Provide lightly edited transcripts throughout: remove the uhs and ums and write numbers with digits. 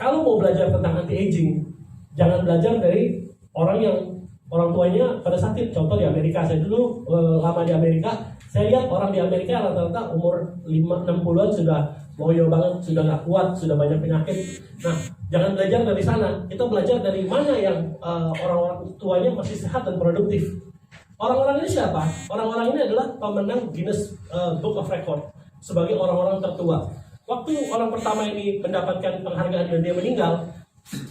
kalau mau belajar tentang anti-aging, jangan belajar dari orang tuanya pada sakit. Contoh di Amerika, saya dulu lama di Amerika, saya lihat orang di Amerika rata-rata umur 60-an sudah loyo banget, sudah nggak kuat, sudah banyak penyakit. Nah, jangan belajar dari sana. Kita belajar dari mana yang orang-orang tuanya masih sehat dan produktif. Orang-orang ini siapa? Orang-orang ini adalah pemenang Guinness Book of Record sebagai orang-orang tertua. Waktu orang pertama ini mendapatkan penghargaan dan dia meninggal,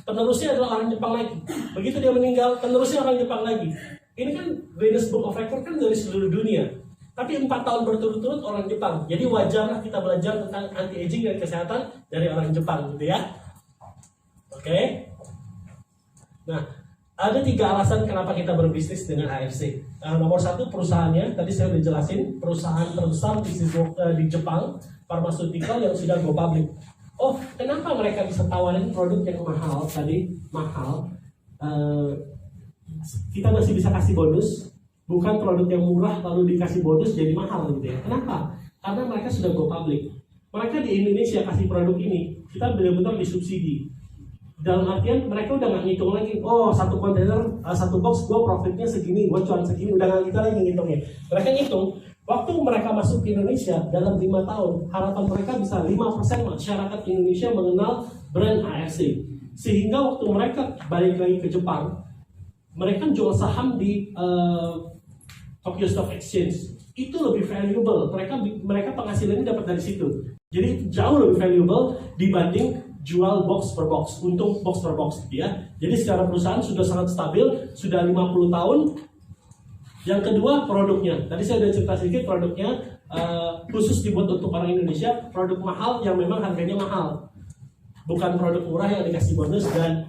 penerusnya adalah orang Jepang lagi. Begitu dia meninggal, penerusnya orang Jepang lagi. Ini kan Guinness Book of Record kan dari seluruh dunia. Tapi 4 tahun berturut-turut orang Jepang. Jadi wajarlah kita belajar tentang anti-aging dan kesehatan dari orang Jepang, gitu ya. Oke. Nah, ada 3 alasan kenapa kita berbisnis dengan AFC. Nomor 1, perusahaannya. Tadi saya sudah jelasin, perusahaan terbesar di Jepang, pharmaceutical yang sudah go public. Oh, kenapa mereka bisa tawarin produk yang mahal tadi? Mahal. Kita masih bisa kasih bonus. Bukan produk yang murah lalu dikasih bonus jadi mahal gitu ya. Kenapa? Karena mereka sudah go public. Mereka di Indonesia kasih produk ini, kita benar-benar disubsidi. Dalam artian mereka udah nggak ngitung lagi. Oh, 1 kontainer, 1 box gue profitnya segini, gue cuan segini. Udah nggak kita lagi ngitungnya. Mereka ngitung. Waktu mereka masuk ke Indonesia dalam 5 tahun, harapan mereka bisa 5% masyarakat Indonesia mengenal brand AFC. Sehingga waktu mereka balik lagi ke Jepang, mereka jual saham di Tokyo Stock Exchange. Itu lebih valuable. Mereka penghasilannya dapat dari situ. Jadi jauh lebih valuable dibanding jual box per box, untung box per box ya. Jadi secara perusahaan sudah sangat stabil, sudah 50 tahun. Yang kedua, produknya. Tadi saya sudah cerita sedikit produknya khusus dibuat untuk orang Indonesia, produk mahal yang memang harganya mahal. Bukan produk murah yang dikasih bonus dan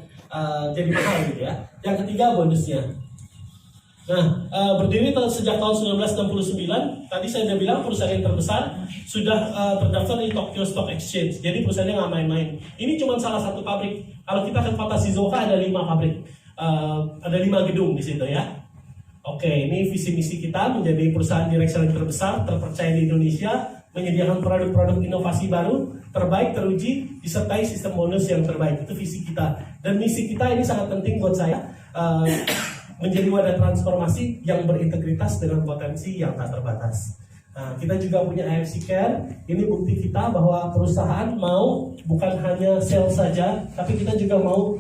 jadi mahal gitu ya. Yang ketiga, bonusnya. Nah, berdiri sejak tahun 1969, tadi saya sudah bilang perusahaan yang terbesar sudah terdaftar di Tokyo Stock Exchange. Jadi perusahaannya nggak main-main. Ini cuma salah satu pabrik. Kalau kita ke kota Shizuoka ada 5 pabrik, ada 5 gedung di situ ya. Oke, ini visi misi kita menjadi perusahaan direct selling terbesar, terpercaya di Indonesia, menyediakan produk-produk inovasi baru, terbaik, teruji, disertai sistem bonus yang terbaik. Itu visi kita. Dan misi kita ini sangat penting buat saya. Menjadi wadah transformasi yang berintegritas dengan potensi yang tak terbatas. Nah, kita juga punya AFC Care. Ini bukti kita bahwa perusahaan mau bukan hanya sales saja, tapi kita juga mau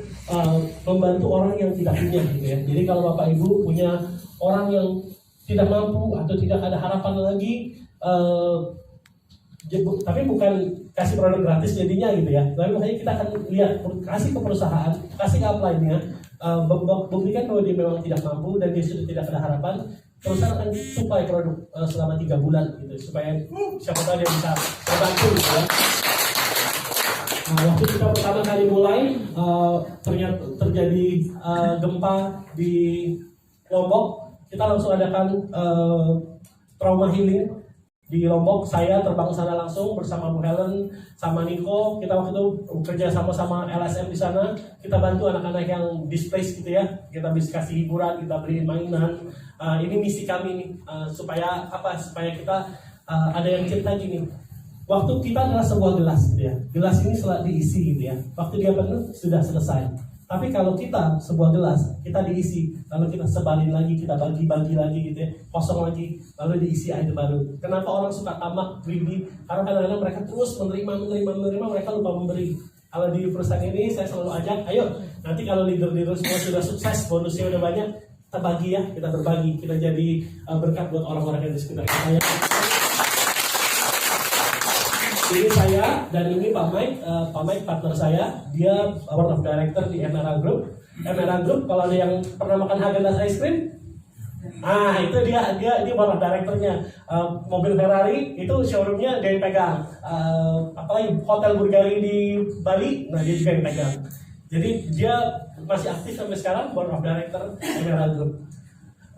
membantu orang yang tidak punya, gitu ya. Jadi kalau Bapak Ibu punya orang yang tidak mampu atau tidak ada harapan lagi, tapi bukan kasih produk gratis jadinya gitu ya. Tapi makanya kita akan lihat, kasih ke perusahaan, kasih ke upline-nya, buktikan bahwa dia memang tidak mampu dan dia sudah tidak ada harapan. Perusahaan akan supply produk selama 3 bulan gitu, supaya siapa tahu dia bisa membantu gitu ya. Nah, waktu kita pertama kali mulai, ternyata terjadi gempa di Lombok, kita langsung adakan trauma healing di Lombok. Saya terbang sana langsung bersama Bu Helen sama Niko. Kita waktu itu bekerja sama LSM di sana. Kita bantu anak-anak yang displaced gitu ya. Kita bisa kasih hiburan, kita beliin mainan. Ini misi kami nih, supaya apa? Supaya kita ada yang cerita gini. Waktu kita adalah sebuah gelas gitu ya. Gelas ini selalu diisi gitu ya. Waktu dia penuh sudah selesai. Tapi kalau kita sebuah gelas, kita diisi, lalu kita sebalin lagi, kita bagi-bagi lagi gitu ya, kosong lagi, lalu diisi air baru. Kenapa orang suka tamak, greedy? Karena kadang-kadang mereka terus menerima, mereka lupa memberi. Kalau di perusahaan ini saya selalu ajak, ayo nanti kalau leader-leader semua sudah sukses, bonusnya udah banyak, kita bagi ya, kita berbagi, kita jadi berkat buat orang-orang yang di sekitar kita. Ini saya dan ini Pak Mike partner saya, dia board of director di Emera Group. Emera Group kalau ada yang pernah makan Häagen-Dazs ice cream, itu dia board of directornya. Mobil Ferrari itu showroomnya dia yang pegang. Apalagi hotel Bulgari di Bali, nah dia juga yang pegang. Jadi dia masih aktif sampai sekarang board of director Emera Group.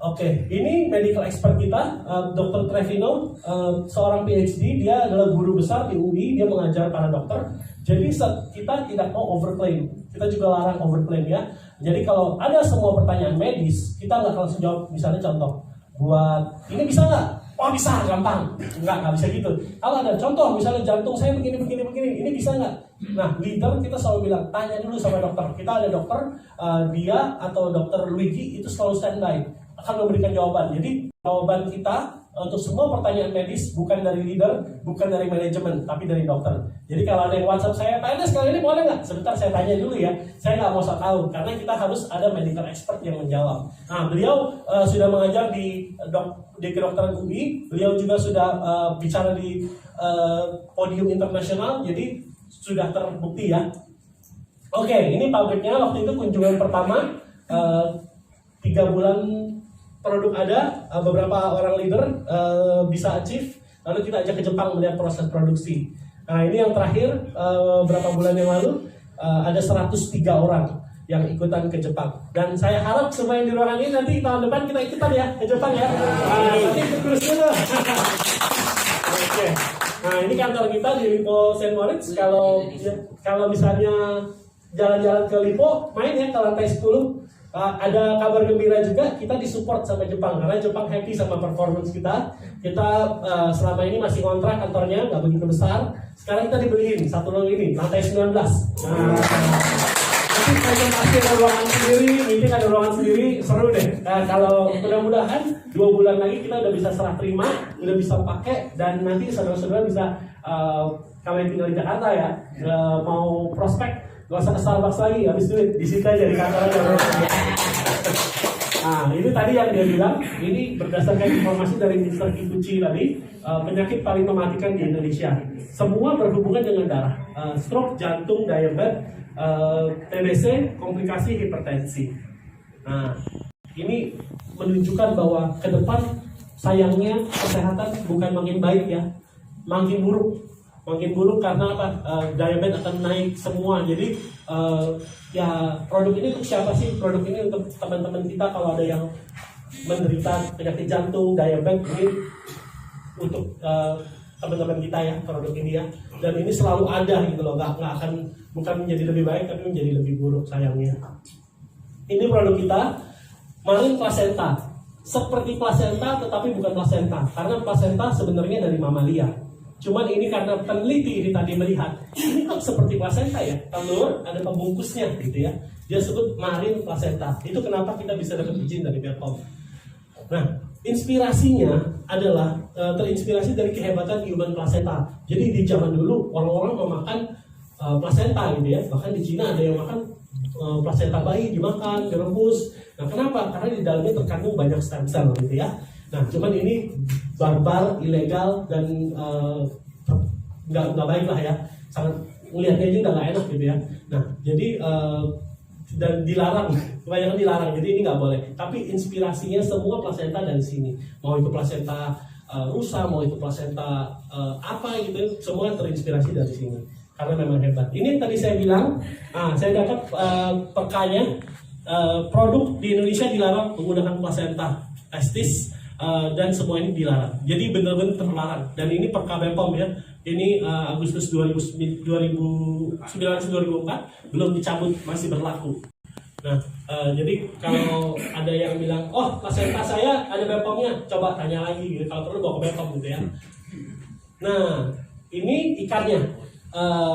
Oke, ini medical expert kita, Dr. Trevino, seorang PhD, dia adalah guru besar di UI, dia mengajar para dokter. Jadi kita tidak mau overclaim, kita juga larang overclaim ya. Jadi kalau ada semua pertanyaan medis, kita nggak langsung jawab. Misalnya contoh, buat ini bisa nggak? Oh bisa, gampang. Nggak bisa gitu. Kalau ada contoh, misalnya jantung saya begini, ini bisa nggak? Nah, leader kita selalu bilang, tanya dulu sama dokter. Kita ada dokter, dia atau dokter Luigi itu selalu standby, akan memberikan jawaban. Jadi jawaban kita untuk semua pertanyaan medis bukan dari leader, bukan dari manajemen, tapi dari dokter. Jadi kalau ada yang WhatsApp saya, Pak Enes kali ini boleh nggak? Sebentar saya tanya dulu ya. Saya nggak mau tahu, karena kita harus ada medical expert yang menjawab. Nah, beliau sudah mengajar di kedokteran UI, beliau juga sudah bicara di podium internasional, jadi sudah terbukti ya. Oke, ini pabriknya waktu itu kunjungan pertama 3 bulan produk ada, beberapa orang leader bisa achieve, lalu kita ajak ke Jepang melihat proses produksi. Nah, ini yang terakhir beberapa bulan yang lalu ada 103 orang yang ikutan ke Jepang. Dan saya harap semua yang di ruangan ini nanti tahun depan kita ikutan ya ke Jepang ya. Nanti ikut terus dulu. Oke. Nah, ini kantor kita di Lipo St. Moritz. Kalau misalnya jalan-jalan ke Lipo, main ya ke lantai 10. Ada kabar gembira juga, kita disupport sama Jepang karena Jepang happy sama performance kita. Kita selama ini masih kontrak kantornya, nggak begitu besar. Sekarang kita dibeliin satu lagi ini, lantai 19. Nanti presentasi ada ruangan sendiri, meeting ada ruangan sendiri, seru deh. Kalau mudah-mudahan 2 bulan lagi kita udah bisa serah terima, udah bisa pakai, dan nanti saudara-saudara bisa kalau yang tinggal di Jakarta ya, mau prospek. Gak usah ke Starbucks lagi, habis duit di situ aja di kantor aja. Nah, ini tadi yang dia bilang, ini berdasarkan informasi dari Mr. Kikuchi tadi, penyakit paling mematikan di Indonesia. Semua berhubungan dengan darah, stroke, jantung, diabetes, TBC, komplikasi hipertensi. Nah, ini menunjukkan bahwa ke depan sayangnya kesehatan bukan makin baik ya, makin buruk. Makin buruk karena apa? Diabetes akan naik semua. Jadi ya produk ini untuk siapa sih? Produk ini untuk teman-teman kita kalau ada yang menderita penyakit jantung, diabetes, ini untuk teman-teman kita ya, produk ini ya. Dan ini selalu ada gitu loh, nggak akan, bukan menjadi lebih baik tapi menjadi lebih buruk sayangnya. Ini produk kita, Marine Placenta. Seperti placenta tetapi bukan placenta, karena placenta sebenarnya dari mamalia. Cuman ini karena peneliti ini tadi melihat, ini kok seperti placenta ya, telur ada pembungkusnya gitu ya. Dia sebut marine placenta. Itu kenapa kita bisa dapat izin dari BPOM. Nah, inspirasinya adalah terinspirasi dari kehebatan human placenta. Jadi di zaman dulu orang-orang memakan placenta gitu ya. Bahkan di Cina ada yang makan placenta bayi dimakan, direbus. Nah, kenapa? Karena di dalamnya terkandung banyak stem cell gitu ya. Nah, cuman ini barbar, ilegal, dan nggak baik lah ya. Sangat melihatnya aja udah nggak enak gitu ya. Nah, jadi dan dilarang, kebanyakan dilarang. Jadi ini nggak boleh. Tapi inspirasinya semua plasenta dari sini. Mau itu plasenta rusa, mau itu plasenta apa gitu, semua terinspirasi dari sini. Karena memang hebat. Ini yang tadi saya bilang, saya dapat perkanya produk di Indonesia dilarang menggunakan plasenta testis. Dan semua ini dilarang. Jadi benar-benar terlarang. Dan ini per KBPOM ya. Ini Agustus 2004 belum dicabut, masih berlaku. Nah, jadi kalau ada yang bilang, oh placenta saya ada BPOM-nya, coba tanya lagi gitu. Kalau perlu bawa ke BPOM gitu ya. Nah, ini ikannya.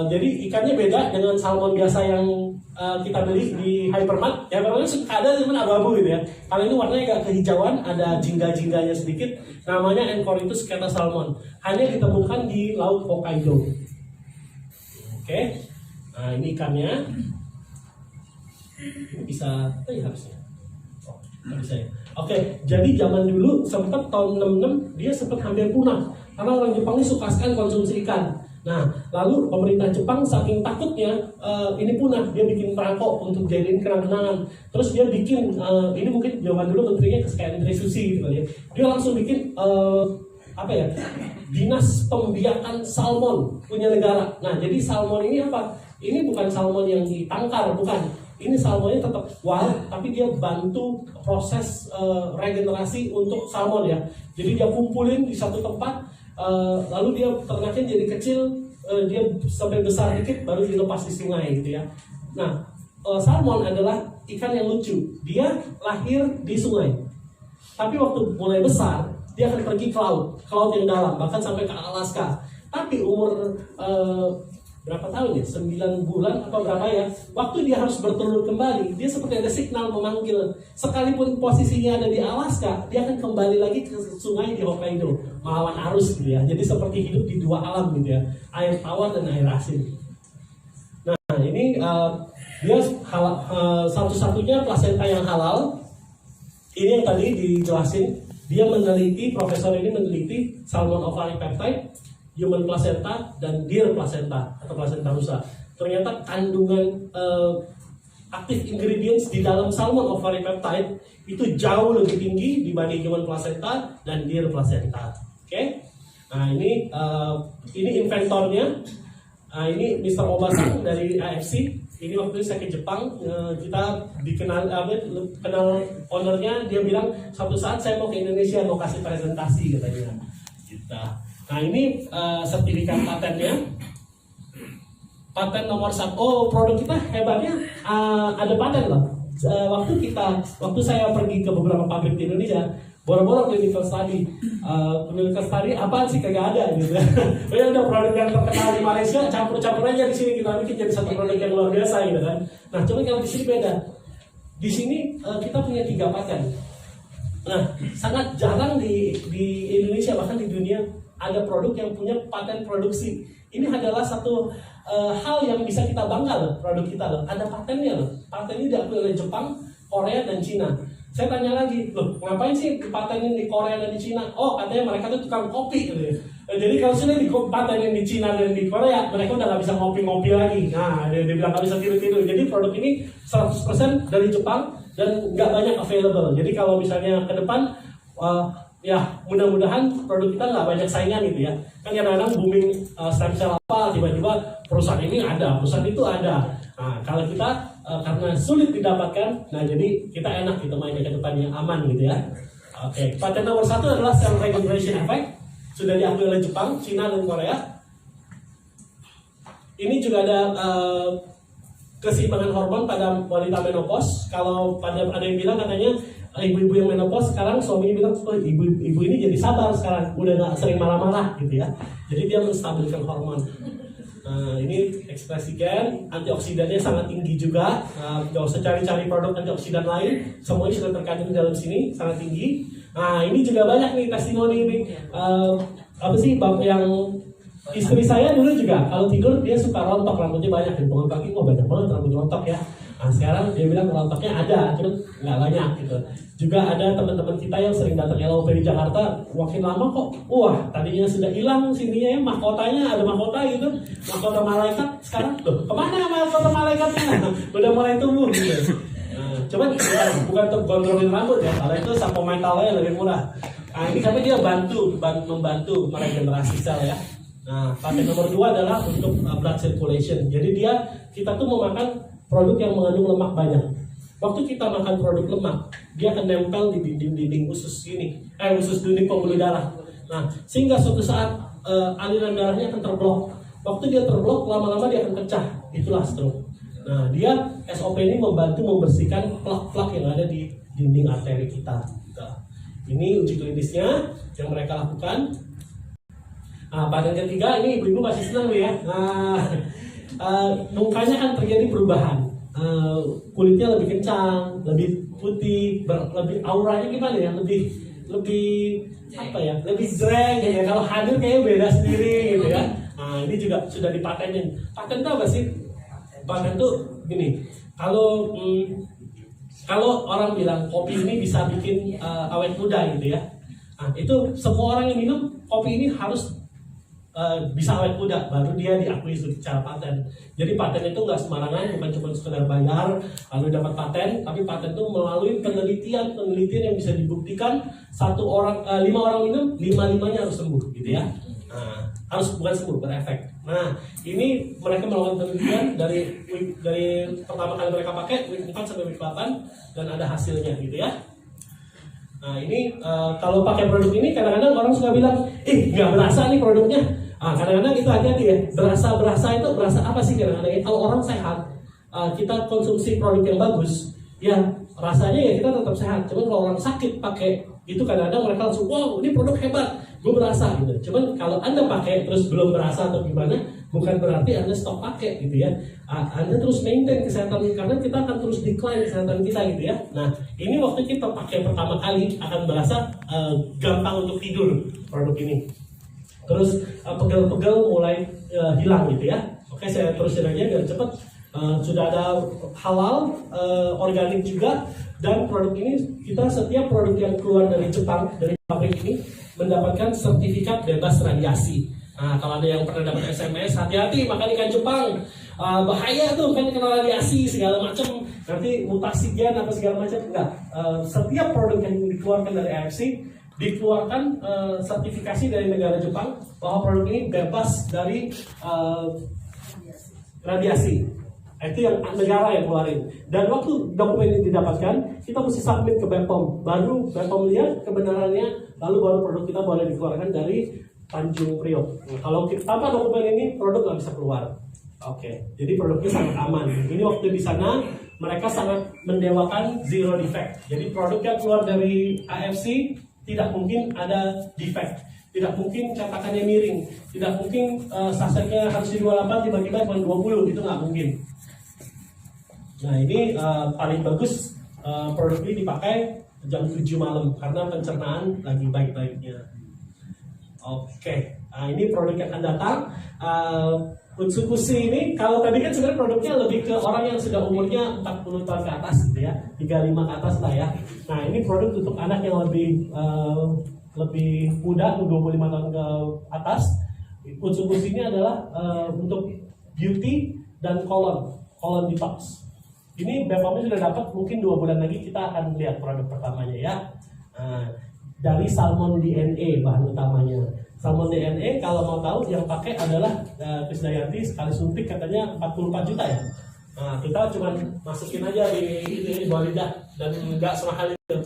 Jadi ikannya beda dengan salmon biasa yang kita beli di hypermart. Ya memang ada cuman abu-abu gitu ya. Kalau ini warnanya agak kehijauan, ada jingga-jingganya sedikit. Namanya Enchoritus keta salmon. Hanya ditemukan di laut Hokkaido. Oke. Nah, ini ikannya. Ini bisa, ya harusnya. Oh, bisa ya. Oke, jadi zaman dulu sempat tahun 66 dia sempat hampir punah karena orang Jepang ini suka sekali konsumsi ikan. Nah, lalu pemerintah Jepang saking takutnya ini punah, dia bikin perangkok untuk jadiin kenang-kenangan. Terus dia bikin, ini mungkin zaman dulu menterinya kayak Menteri Susi gitu ya. Dia langsung bikin dinas pembiakan salmon punya negara. Nah, jadi salmon ini apa? Ini bukan salmon yang ditangkar, bukan. Ini salmonnya tetap wild, tapi dia bantu proses regenerasi untuk salmon ya. Jadi dia kumpulin di satu tempat. Lalu dia ternaknya jadi kecil, dia sampai besar dikit baru dilepas di sungai gitu ya. Nah, salmon adalah ikan yang lucu. Dia lahir di sungai, tapi waktu mulai besar dia akan pergi ke laut yang dalam, bahkan sampai ke Alaska. Tapi umur berapa tahun ya, 9 bulan atau berapa ya, waktu dia harus bertelur kembali, dia seperti ada signal memanggil. Sekalipun posisinya ada di Alaska, dia akan kembali lagi ke sungai di Hokkaido melawan arus gitu ya. Jadi seperti hidup di dua alam gitu ya, air tawar dan air asin. Nah ini dia satu-satunya plasenta yang halal. Ini yang tadi dijelasin, dia meneliti, profesor ini meneliti salmon ovary peptide, human placenta, dan deer placenta atau placenta rusa. Ternyata kandungan active ingredients di dalam salmon ovary peptide itu jauh lebih tinggi dibanding human placenta dan deer placenta. Oke? Nah ini inventornya. Nah ini Mr. Obasan dari AFC. Ini waktu saya ke Jepang, kita kenal ownernya, dia bilang suatu saat saya mau ke Indonesia, mau kasih presentasi katanya. Gitu. Nah ini sertifikat patennya, paten nomor 1. Oh produk kita hebatnya ada paten loh. Waktu saya pergi ke beberapa pabrik di Indonesia, boro-boro clinical study, apaan sih kagak ada gitu. Ya udah produk yang terkenal di Malaysia campur-campur aja di sini kita bikin jadi satu produk yang luar biasa gitu kan. Nah coba kalau di sini beda. Di sini kita punya 3 paten. Nah sangat jarang di Indonesia bahkan di dunia ada produk yang punya paten produksi. Ini adalah satu hal yang bisa kita bangga loh, produk kita loh. Ada patennya loh. Patennya diakui oleh Jepang, Korea, dan Cina. Saya tanya lagi, loh ngapain sih dipatenin di Korea dan di Cina? Oh katanya mereka tuh tukang kopi gitu ya. Jadi kalau sudah dipatenin di Cina dan di Korea, mereka udah nggak bisa ngopi-ngopi lagi. Nah dia bilang nggak bisa tidur-tidur. Jadi produk ini 100% dari Jepang dan nggak banyak available. Jadi kalau misalnya ke depan, ya mudah-mudahan produk kita nggak banyak saingan gitu ya. Kan kadang-kadang booming stem cell apa, tiba-tiba perusahaan ini ada, perusahaan itu ada. Nah kalau kita karena sulit didapatkan, nah jadi kita enak gitu mainnya ke depannya, aman gitu ya. Oke, paten nomor 1 adalah cell regeneration effect, sudah diakui oleh Jepang, Cina, dan Korea. Ini juga ada keseimbangan hormon pada wanita menopause. Kalau ada yang bilang katanya ibu-ibu yang menopause sekarang suaminya bilang, oh, ibu ini jadi sabar sekarang, udah nggak sering marah-marah gitu ya. Jadi dia menstabilkan hormon. Nah, ini ekspresikan, antioksidannya sangat tinggi juga. Nggak usah cari-cari produk antioksidan lain, semuanya sudah terkandung dalam sini, sangat tinggi. Nah, ini juga banyak nih testimoni ini. Apa sih bab yang istri saya dulu juga kalau tidur dia suka rontok, rambutnya banyak, dan bangun pagi kok banyak banget rambut rontok ya. Nah sekarang dia bilang rontoknya ada, cuma nggak banyak gitu. Juga ada teman-teman kita yang sering datang LOP di Jakarta, makin lama kok, wah tadinya sudah hilang sininya ya, mahkotanya ada mahkota gitu, mahkota malaikat, sekarang loh kemana mahkota malaikatnya? Udah mulai tumbuh gitu. Nah, cuman bukan untuk kontrolin rambut ya, kalau itu sampo mentalnya lebih murah. Nah ini karena dia membantu meregenerasi sel ya. Nah paten nomor 2 adalah untuk blood circulation. Jadi kita tuh mau makan produk yang mengandung lemak banyak. Waktu kita makan produk lemak, dia akan nempel di dinding usus ini, usus dinding pembuluh darah. Nah, sehingga suatu saat aliran darahnya akan terblok. Waktu dia terblok, lama-lama dia akan pecah. Itulah stroke. Nah, dia SOP ini membantu membersihkan plak-plak yang ada di dinding arteri kita. Nah, ini uji klinisnya yang mereka lakukan. Nah, paten ketiga ini ibu-ibu masih senang ya. Nah, mukanya kan terjadi perubahan, kulitnya lebih kencang, lebih putih, lebih auranya gimana ya, lebih apa ya, lebih jreng ya. Kalau hadir kayaknya beda sendiri gitu ya. Nah ini juga sudah dipatenin. Paten itu apa sih? Paten itu gini, kalau orang bilang kopi ini bisa bikin awet muda gitu ya. Nah itu semua orang yang minum kopi ini harus bisa awet muda, baru dia diakui secara paten. Jadi paten itu nggak sembarangan, bukan cuma sekedar bayar lalu dapat paten, tapi paten itu melalui penelitian yang bisa dibuktikan 5 orang minum, 5-5-nya harus sembuh gitu ya. Nah, harus bukan sembuh, berefek. Nah, ini mereka melakukan penelitian dari pertama kali mereka pakai week 4 sampai week 8 dan ada hasilnya gitu ya. Nah ini kalau pakai produk ini kadang-kadang orang suka bilang, nggak berasa nih produknya. Kadang-kadang itu hati-hati ya, berasa itu berasa apa sih kadang-kadang ya? Kalau orang sehat, kita konsumsi produk yang bagus, ya rasanya ya kita tetap sehat. Cuman kalau orang sakit pakai itu kadang-kadang mereka langsung, wow ini produk hebat, gue berasa gitu. Cuman kalau Anda pakai terus belum berasa atau gimana, bukan berarti Anda stop pakai gitu ya. Anda terus maintain kesehatan karena kita akan terus decline kesehatan kita gitu ya. Nah, ini waktu kita pakai pertama kali akan berasa gampang untuk tidur produk ini. Terus pegel-pegel mulai hilang gitu ya. Oke, saya terusin aja biar cepat. Sudah ada halal, organik juga, dan produk ini kita setiap produk yang keluar dari Jepang dari pabrik ini mendapatkan sertifikat bebas radiasi. Nah, kalau ada yang pernah dapat SMS, hati-hati makan ikan Jepang, bahaya tuh kan kena radiasi segala macam, nanti mutasi gen apa segala macam. Enggak, setiap produk yang dikeluarkan dari AFC dikeluarkan sertifikasi dari negara Jepang bahwa produk ini bebas dari radiasi. Itu yang negara yang keluarin. Dan waktu dokumen ini didapatkan, kita mesti submit ke BPOM. Baru BPOM lihat kebenarannya, lalu baru produk kita boleh dikeluarkan dari Tanjung Priok. Nah, kalau tanpa dokumen ini, produk nggak bisa keluar. Oke, jadi produknya sangat aman. Ini waktu di sana, mereka sangat mendewakan zero defect. Jadi produk yang keluar dari AFC tidak mungkin ada defect. Tidak mungkin cetakannya miring. Tidak mungkin sasetnya harus di 28, tiba-tiba cuma 20. Itu nggak mungkin. Nah, ini paling bagus produk ini dipakai jam 7 malam karena pencernaan lagi baik-baiknya. Oke, nah, ini produk yang akan datang. Utsukushi ini, kalau tadi kan sebenarnya produknya lebih ke orang yang sudah umurnya 40 tahun ke atas gitu ya, 35 ke atas lah ya. Nah, ini produk untuk anak yang lebih muda, 25 tahun ke atas. Utsukushi ini adalah untuk beauty dan colon detox. Ini BPOM sudah dapat, mungkin 2 bulan lagi kita akan lihat produk pertamanya ya. Nah, dari salmon DNA bahan utamanya. Salmon DNA kalau mau tahu yang pakai adalah Krisdayanti sekali suntik katanya 44 juta ya. Nah, kita cuma masukin aja di bawah lidah dan nggak semahal itu.